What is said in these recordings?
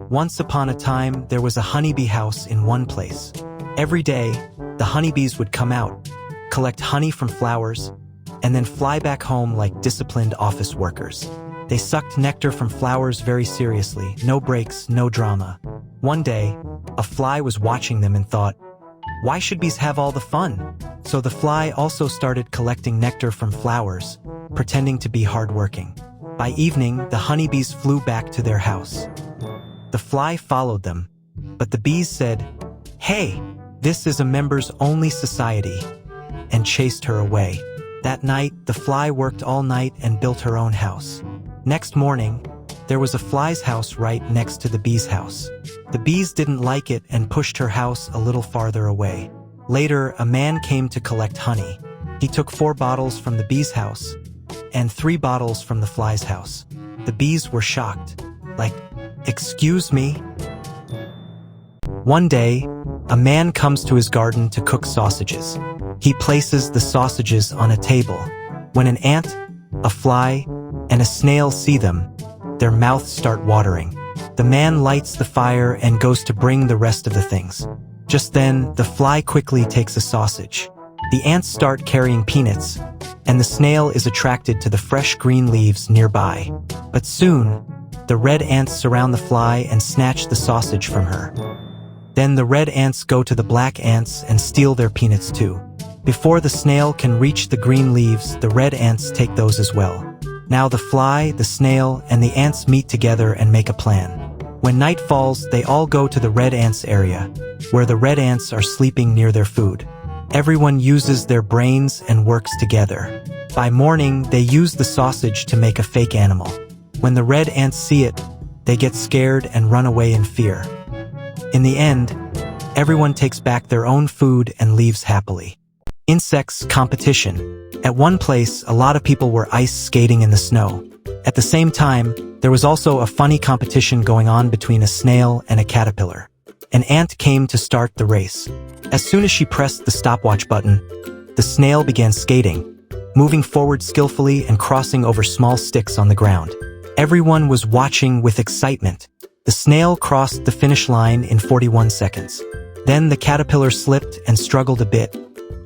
Once upon a time, there was a honeybee house in one place. Every day, the honeybees would come out, collect honey from flowers, and then fly back home like disciplined office workers. They sucked nectar from flowers very seriously, no breaks, no drama. One day, a fly was watching them and thought, "Why should bees have all the fun?" So the fly also started collecting nectar from flowers, pretending to be hardworking. By evening, the honeybees flew back to their house. The fly followed them, but the bees said, "Hey, this is a members-only society," and chased her away. That night, the fly worked all night and built her own house. Next morning, there was a fly's house right next to the bee's house. The bees didn't like it and pushed her house a little farther away. Later, a man came to collect honey. He took 4 bottles from the bee's house and 3 bottles from the fly's house. The bees were shocked. Like, "Excuse me?" One day, a man comes to his garden to cook sausages. He places the sausages on a table. When an ant, a fly, and a snail see them, their mouths start watering. The man lights the fire and goes to bring the rest of the things. Just then, the fly quickly takes a sausage. The ants start carrying peanuts, and the snail is attracted to the fresh green leaves nearby. But soon, the red ants surround the fly and snatch the sausage from her. Then the red ants go to the black ants and steal their peanuts too. Before the snail can reach the green leaves, the red ants take those as well. Now the fly, the snail, and the ants meet together and make a plan. When night falls, they all go to the red ants area, where the red ants are sleeping near their food. Everyone uses their brains and works together. By morning, they use the sausage to make a fake animal. When the red ants see it, they get scared and run away in fear. In the end, everyone takes back their own food and leaves happily. Insects competition. At one place, a lot of people were ice skating in the snow. At the same time, there was also a funny competition going on between a snail and a caterpillar. An ant came to start the race. As soon as she pressed the stopwatch button, the snail began skating, moving forward skillfully and crossing over small sticks on the ground. Everyone was watching with excitement. The snail crossed the finish line in 41 seconds. Then the caterpillar slipped and struggled a bit,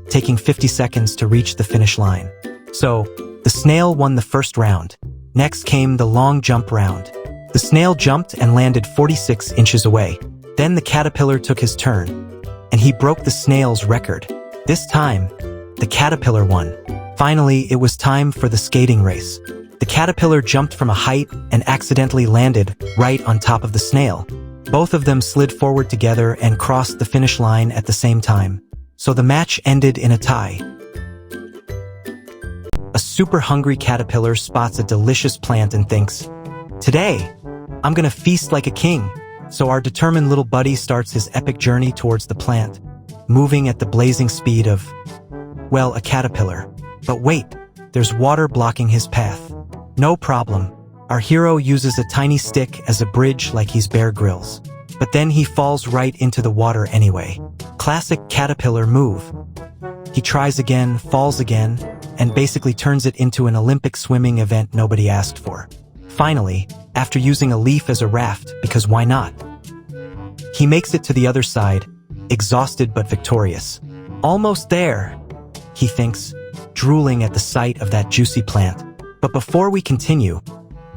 taking 50 seconds to reach the finish line. So, the snail won the first round. Next came the long jump round. The snail jumped and landed 46 inches away. Then the caterpillar took his turn, and he broke the snail's record. This time, the caterpillar won. Finally, it was time for the skating race. The caterpillar jumped from a height and accidentally landed right on top of the snail. Both of them slid forward together and crossed the finish line at the same time. So the match ended in a tie. A super hungry caterpillar spots a delicious plant and thinks, "Today, I'm gonna feast like a king." So our determined little buddy starts his epic journey towards the plant, moving at the blazing speed of, well, a caterpillar. But wait, there's water blocking his path. No problem. Our hero uses a tiny stick as a bridge like he's Bear Grylls. But then he falls right into the water anyway. Classic caterpillar move. He tries again, falls again, and basically turns it into an Olympic swimming event nobody asked for. Finally, after using a leaf as a raft, because why not? He makes it to the other side, exhausted but victorious. Almost there, he thinks, drooling at the sight of that juicy plant. But before we continue,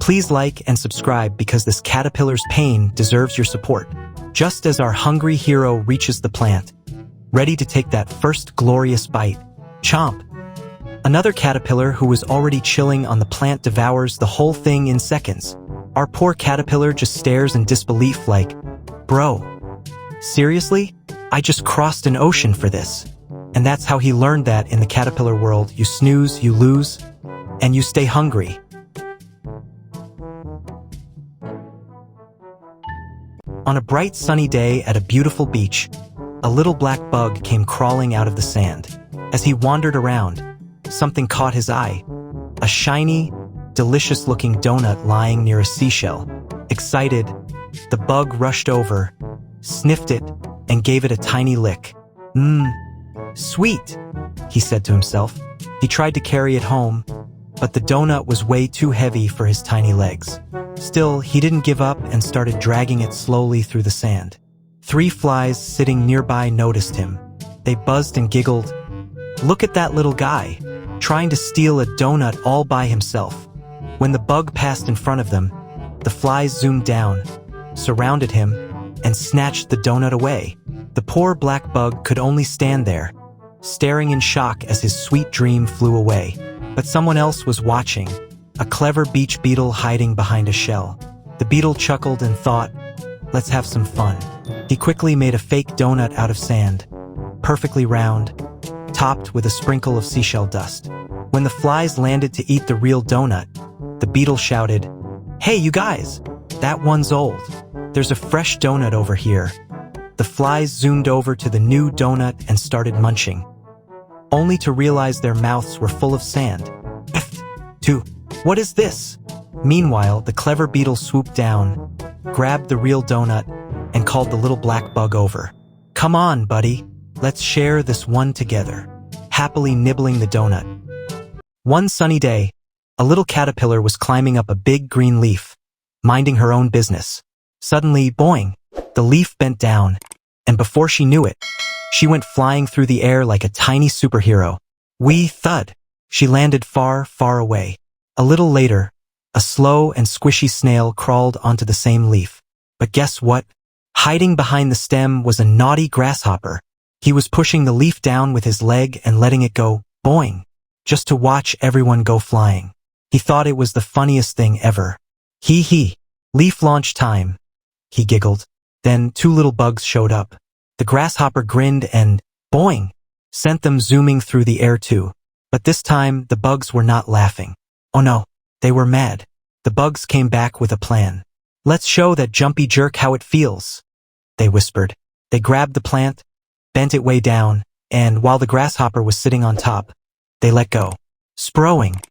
please like and subscribe because this caterpillar's pain deserves your support. Just as our hungry hero reaches the plant, ready to take that first glorious bite, chomp! Another caterpillar who was already chilling on the plant devours the whole thing in seconds. Our poor caterpillar just stares in disbelief like, "Bro, seriously? I just crossed an ocean for this." And that's how he learned that in the caterpillar world, you snooze, you lose, and you stay hungry. On a bright sunny day at a beautiful beach, a little black bug came crawling out of the sand. As he wandered around, something caught his eye. A shiny, delicious-looking donut lying near a seashell. Excited, the bug rushed over, sniffed it, and gave it a tiny lick. Sweet, he said to himself. He tried to carry it home, but the donut was way too heavy for his tiny legs. Still, he didn't give up and started dragging it slowly through the sand. 3 flies sitting nearby noticed him. They buzzed and giggled. "Look at that little guy, trying to steal a donut all by himself." When the bug passed in front of them, the flies zoomed down, surrounded him, and snatched the donut away. The poor black bug could only stand there, staring in shock as his sweet dream flew away. But someone else was watching, a clever beach beetle hiding behind a shell. The beetle chuckled and thought, "Let's have some fun." He quickly made a fake donut out of sand, perfectly round, topped with a sprinkle of seashell dust. When the flies landed to eat the real donut, the beetle shouted, "Hey, you guys! That one's old. There's a fresh donut over here." The flies zoomed over to the new donut and started munching, only to realize their mouths were full of sand. What is this? Meanwhile, the clever beetle swooped down, grabbed the real donut, and called the little black bug over. "Come on, buddy. Let's share this one together," happily nibbling the donut. One sunny day, a little caterpillar was climbing up a big green leaf, minding her own business. Suddenly, boing, the leaf bent down, and before she knew it, she went flying through the air like a tiny superhero. Wee thud! She landed far, far away. A little later, a slow and squishy snail crawled onto the same leaf. But guess what? Hiding behind the stem was a naughty grasshopper. He was pushing the leaf down with his leg and letting it go, boing, just to watch everyone go flying. He thought it was the funniest thing ever. Hee, leaf launch time, he giggled. Then 2 little bugs showed up. The grasshopper grinned and, boing, sent them zooming through the air too. But this time, the bugs were not laughing. Oh no, they were mad. The bugs came back with a plan. "Let's show that jumpy jerk how it feels," they whispered. They grabbed the plant, bent it way down, and while the grasshopper was sitting on top, they let go. Sproing.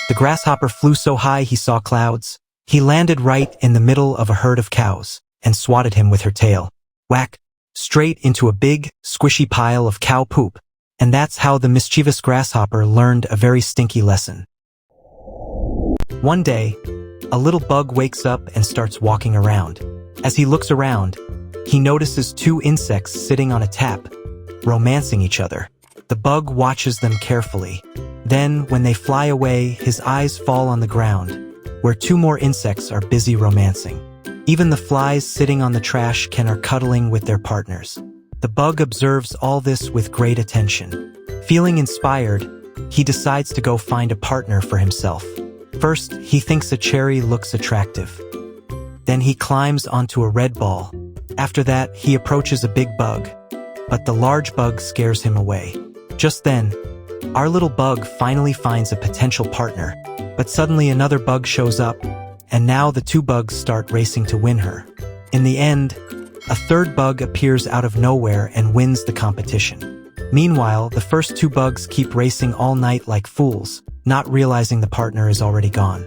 The grasshopper flew so high he saw clouds. He landed right in the middle of a herd of cows and swatted him with her tail. Whack! Straight into a big, squishy pile of cow poop. And that's how the mischievous grasshopper learned a very stinky lesson. One day, a little bug wakes up and starts walking around. As he looks around, he notices 2 insects sitting on a tap, romancing each other. The bug watches them carefully. Then, when they fly away, his eyes fall on the ground, where 2 more insects are busy romancing. Even the flies sitting on the trash can are cuddling with their partners. The bug observes all this with great attention. Feeling inspired, he decides to go find a partner for himself. First, he thinks a cherry looks attractive. Then he climbs onto a red ball. After that, he approaches a big bug, but the large bug scares him away. Just then, our little bug finally finds a potential partner, but suddenly another bug shows up, and now the 2 bugs start racing to win her. In the end, a 3rd bug appears out of nowhere and wins the competition. Meanwhile, the first 2 bugs keep racing all night like fools, not realizing the partner is already gone.